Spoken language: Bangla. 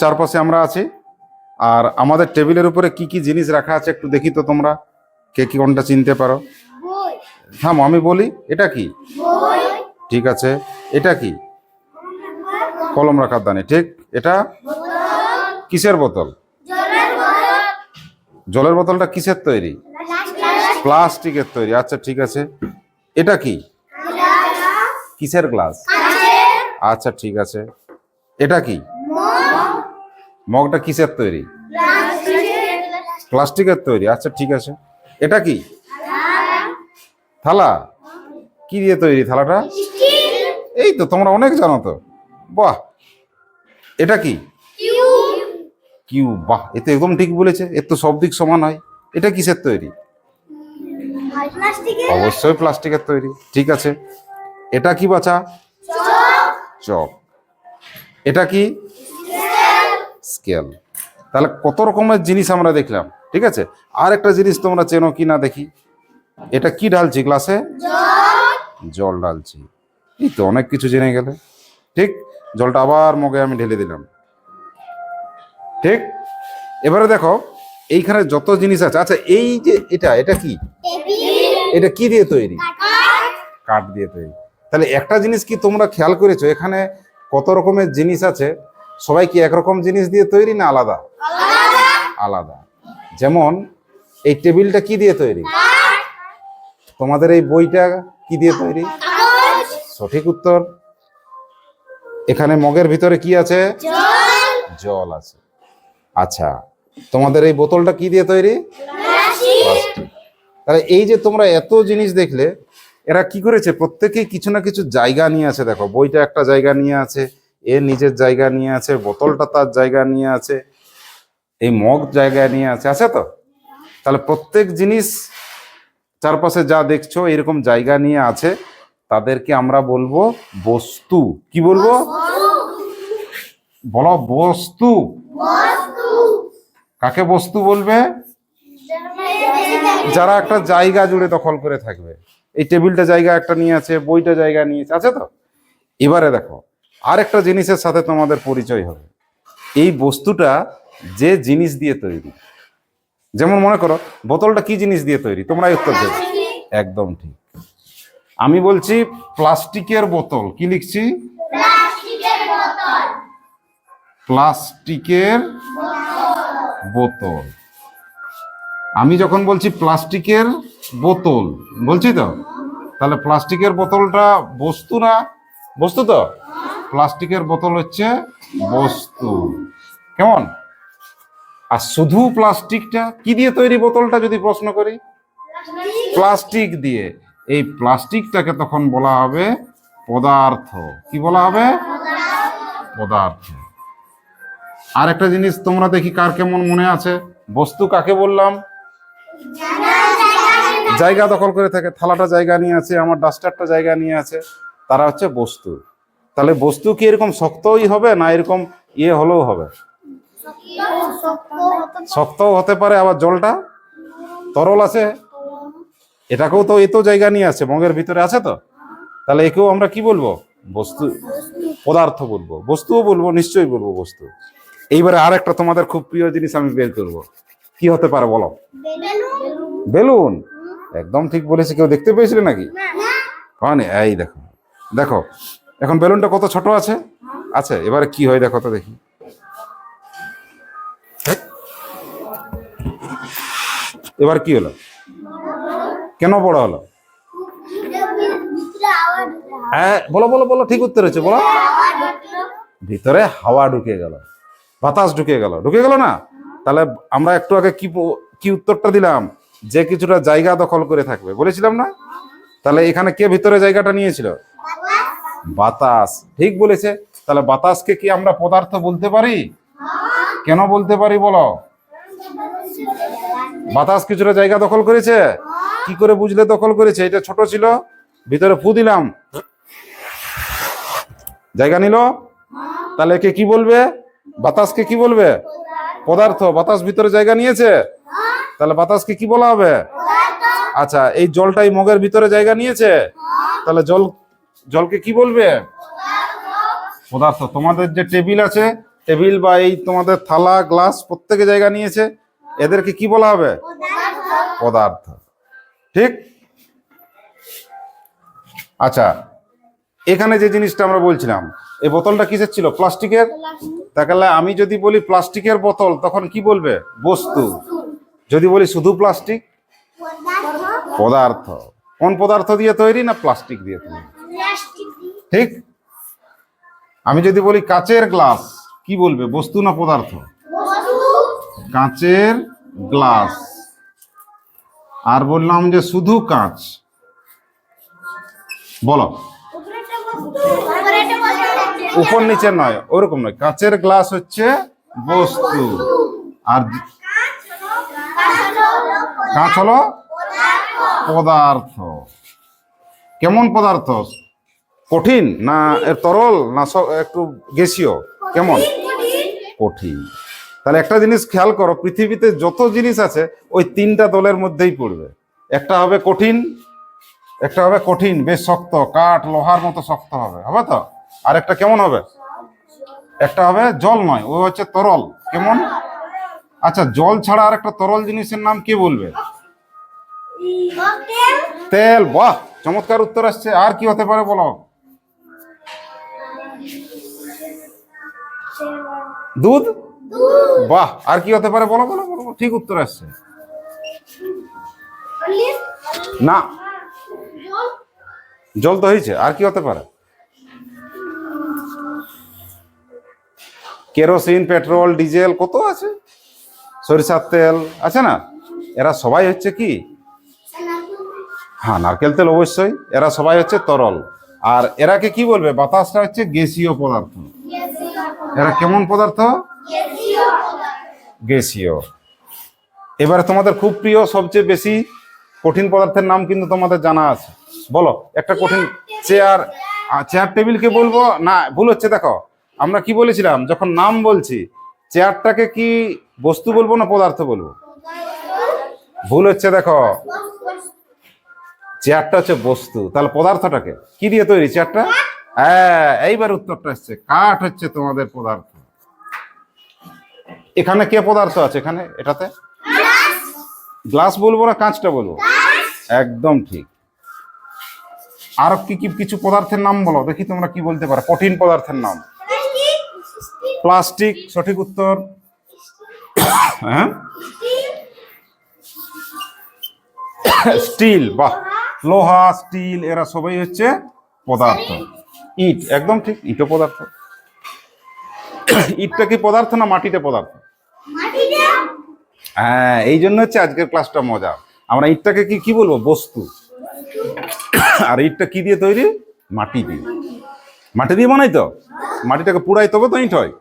চারপাশে আমরা আছি, আর আমাদের টেবিলের উপরে কি কি জিনিস রাখা আছে একটু দেখি তো তোমরা কে কি কোনটা চিনতে পারো। হ্যাঁ, আমি বলি, এটা কি? ঠিক আছে। এটা কি? কলম রাখার দানি। ঠিক। এটা কিসের বোতল? জলের বোতলটা কিসের তৈরি? প্লাস্টিকের তৈরি। আচ্ছা, ঠিক আছে। এটা কি? কিসের গ্লাস? আচ্ছা, ঠিক আছে। এটা কি? মগটা কিসের তৈরি? প্লাস্টিকের তৈরি। আচ্ছা, ঠিক আছে। এটা কি? থালা। কি দিয়ে তৈরি থালাটা? এই তো, তোমরা অনেক জানো তো, বাহ। এটা কি? কিউব। বাহ, এ তো একদম ঠিক বলেছে, এর তো সব দিক সমান হয়। এটা কিসের তৈরি? অবশ্যই প্লাস্টিকের তৈরি। ঠিক আছে। এটা কি বাছা? চক। এটা কি? স্কেল। তাহলে কত রকমের জিনিস আমরা দেখলাম। ঠিক আছে। আর একটা জিনিস তোমরা চেনো কি না দেখি। এটা কি ঢালছি গ্লাসে? জল ঢালছি। এই তো অনেক কিছু জেনে গেলে। ঠিক। জলটা আবার মগে আমি ঢেলে দিলাম। ঠিক। এবারে দেখো এইখানে যত জিনিস আছে। আচ্ছা, এই যে এটা কি? এটা কি দিয়ে তৈরি? কাঠ দিয়ে তৈরি। তাহলে একটা জিনিস কি তোমরা খেয়াল করেছো, এখানে কত রকমের জিনিস আছে, সবাই কি একরকম জিনিস দিয়ে তৈরি না আলাদা? আলাদা। যেমন এই টেবিলটা কি দিয়ে তৈরি? তোমাদের এই বইটা কি দিয়ে তৈরি? সঠিক উত্তর। এখানে মগের ভিতরে কি আছে? জল আছে। আচ্ছা, তোমাদের এই বোতলটা কি দিয়ে তৈরি? প্লাস্টিক। তাহলে এই যে তোমরা এত জিনিস দেখলে, এরা কি করেছে, প্রত্যেকেই কিছু না কিছু জায়গা নিয়ে আছে। দেখো, বইটা একটা জায়গা নিয়ে আছে, এর নিজের জায়গা নিয়ে আছে, বোতলটা তার জায়গা নিয়ে আছে, এই মগ জায়গায় নিয়ে আছে। আছে তো? তাহলে প্রত্যেক জিনিস চারপাশে যা দেখছো এরকম জায়গা নিয়ে আছে, তাদেরকে আমরা বলবো বস্তু। কি বলবো? বলো, বস্তু। কাকে বস্তু বলবে? যারা একটা জায়গা জুড়ে দখল করে থাকবে। এই টেবিলটা জায়গা একটা নিয়ে আছে, বইটা জায়গা নিয়েছে। আছে তো? এবারে দেখো, আর একটা জিনিসের সাথে তোমাদের পরিচয় হবে। এই বস্তুটা যে জিনিস দিয়ে তৈরি, যেমন মনে করো বোতলটা কি জিনিস দিয়ে তৈরি, তোমরা উত্তর দেবে। একদম ঠিক। আমি বলছি প্লাস্টিকের বোতল। কি লিখছি? প্লাস্টিকের বোতল। আমি যখন বলছি প্লাস্টিকের বোতল বলছি তো, তাহলে প্লাস্টিকের বোতলটা বস্তু না? বস্তু তো। প্লাস্টিকের বোতল হচ্ছে বস্তু। কেমন? আর শুধু প্লাস্টিকটা কি দিয়ে তৈরি বোতলটা যদি প্রশ্ন করি? প্লাস্টিক দিয়ে। এই প্লাস্টিকটাকে তখন বলা হবে পদার্থ। কি বলা হবে? পদার্থ। আর একটা জিনিস তোমরা দেখি কার কেমন মনে আছে। বস্তু কাকে বললাম? জায়গা দখল করে থাকে। থালাটা জায়গা নিয়ে আছে, আমার ডাস্টারটা জায়গা নিয়ে আছে, তারা হচ্ছে বস্তু। তাহলে বস্তু কি এরকম শক্তই হবে না এরকম হলেও হবে? শক্তও হতে পারে। আবার জলটা তরল আছে, এটাকেও তো এত জায়গা নিয়ে আছে, মগের ভিতরে আছে তো। তাহলে একেও আমরা কি বলবো? বস্তু, পদার্থ বলবো। বস্তুও বলবো, নিশ্চয়ই বলবো বস্তু। এইবারে আর একটা তোমাদের খুব প্রিয় জিনিস আমি বের করবো। কি হতে পারে বলো? বেলুন। একদম ঠিক বলেছি। কেউ দেখতে পেয়েছিলে নাকি? মানে এই দেখো, দেখো এখন বেলুনটা কত ছোট আছে। আচ্ছা, এবারে কি হয় দেখো তো দেখি। এবার কি হলো? কেন বড় হলো? হ্যাঁ, বলো বলো বলো, ঠিক উত্তর হচ্ছে, বলো। ভিতরে হাওয়া ঢুকে গেল, বাতাস ঢুকে গেল। ঢুকে গেল না? তাহলে আমরা একটু আগে কি উত্তরটা দিলাম? যে কিছুটা জায়গা দখল করে থাকবে বলেছিলাম না? তাহলে এখানে কে ভিতরে জায়গাটা নিয়েছিল? বাতাস। ঠিক বলেছে। তাহলে বাতাসকে কি আমরা পদার্থ বলতে পারি? কেন বলতে পারি বলো? বাতাস কিছুটা জায়গা দখল করেছে। কি করে বুঝলে দখল করেছে? এটা ছোট ছিল, ভিতরে ফু দিলাম, জায়গা নিল। তাহলে একে কি বলবে? বাতাসকে কি বলবে? পদার্থ। বাতাস ভিতরে জায়গা নিয়েছে, তাহলে বাতাসকে কি বলা হবে? আচ্ছা, এই জলটাই মগের ভিতরে জায়গা নিয়েছে, তাহলে জলকে কি বলবে? পদার্থ। তোমাদের যে টেবিল আছে টেবিল বা এই তোমাদের থালা গ্লাস প্রত্যেকে জায়গা নিয়েছে, এদেরকে কি বলা হবে? পদার্থ। ঠিক। আচ্ছা, এখানে যে জিনিসটা আমরা বলছিলাম, এই বোতলটা কিসের ছিল? প্লাস্টিকের। তাহলে আমি যদি বলি প্লাস্টিকের বোতল, তখন কি বলবে? বস্তু। যদি বলি শুধু প্লাস্টিক, পদার্থ। কোন পদার্থ দিয়ে তৈরি? না প্লাস্টিক দিয়ে তৈরি। ঠিক। আমি যদি বলি কাচের গ্লাস, কি বলবে? বস্তু না পদার্থ? কাচের গ্লাস। আর বললাম যে শুধু কাঁচ, বলো। উপর নিচে নয়, ওরকম নয়। কাচের গ্লাস হচ্ছে বস্তু, আর কাঁচ হলো পদার্থ। কেমন পদার্থ? কঠিন না তরল না একটু গ্যাসীয়? কেমন? কঠিন। তাহলে একটা জিনিস খেয়াল করো, পৃথিবীতে যত জিনিস আছে ওই তিনটা দলের মধ্যেই পড়বে। একটা হবে কঠিন, একটা হবে কঠিন বেশ শক্ত, কাঠ লোহার মতো শক্ত হবে, হবে তো। আর একটা কেমন হবে? একটা হবে জল নয়, ও হচ্ছে তরল। কেমন? আচ্ছা, জল ছাড়া আর একটা তরল জিনিসের নাম কি বলবে? তেল। বাহ, চমৎকার উত্তর আসছে। আর কি হতে পারে বলো? দুধ। বাহ, আর কি হতে পারে? বলো বলো বলো, ঠিক উত্তর আসছে। না, জল তো হয়েছে। আর কি হতে পারে? কেরোসিন, পেট্রোল, ডিজেল, কত আছে, সরিষার তেল আছে না? এরা সবাই হচ্ছে কি? হ্যাঁ, নারকেল তেল অবশ্যই। এরা সবাই হচ্ছে তরল। আর এরাকে কি বলবে? বাতাসটা হচ্ছে গ্যাসীয় পদার্থ। এরা কেমন পদার্থ? গ্যাসীয়। এবারে তোমাদের খুব প্রিয়, সবচেয়ে বেশি কঠিন পদার্থের নাম কিন্তু তোমাদের জানা আছে। বলো একটা কঠিন। চেয়ার। চেয়ার টেবিলকে বলবো না, ভুল হচ্ছে। দেখো, আমরা কি বলেছিলাম যখন নাম বলছি, চেয়ারটাকে কি বস্তু বলবো না পদার্থ বলবো? ভুল হচ্ছে। দেখো, চেয়ারটা হচ্ছে বস্তু, তাহলে পদার্থটাকে কি দিয়ে তৈরি? চেয়ারটা। হ্যাঁ, এইবার উত্তরটা আসছে। কাঠ হচ্ছে তোমাদের পদার্থ। এখানে কে পদার্থ আছে? এখানে এটাতে গ্লাস বলবো না কাঁচটা বলবো? একদম ঠিক। আর কি কি কিছু পদার্থের নাম বলো দেখি, তোমরা কি বলতে পারো কঠিন পদার্থের নাম? প্লাস্টিক, সঠিক উত্তর। হ্যাঁ, স্টিল। বাহ, লোহা, স্টিল, এরা সবাই হচ্ছে পদার্থ। ইট, একদম ঠিক, ইটও পদার্থ। ইটটা কি পদার্থ না মাটিতে পদার্থ? হ্যাঁ, এই জন্য হচ্ছে আজকের ক্লাসটা মজা। আমরা ইটটাকে কি কি বলবো? বস্তু। আর ইটটা কি দিয়ে তৈরি? মাটি দিয়ে। মাটি দিয়ে বানাই তো, মাটিটাকে পুরাই তবে তো ইট হয়।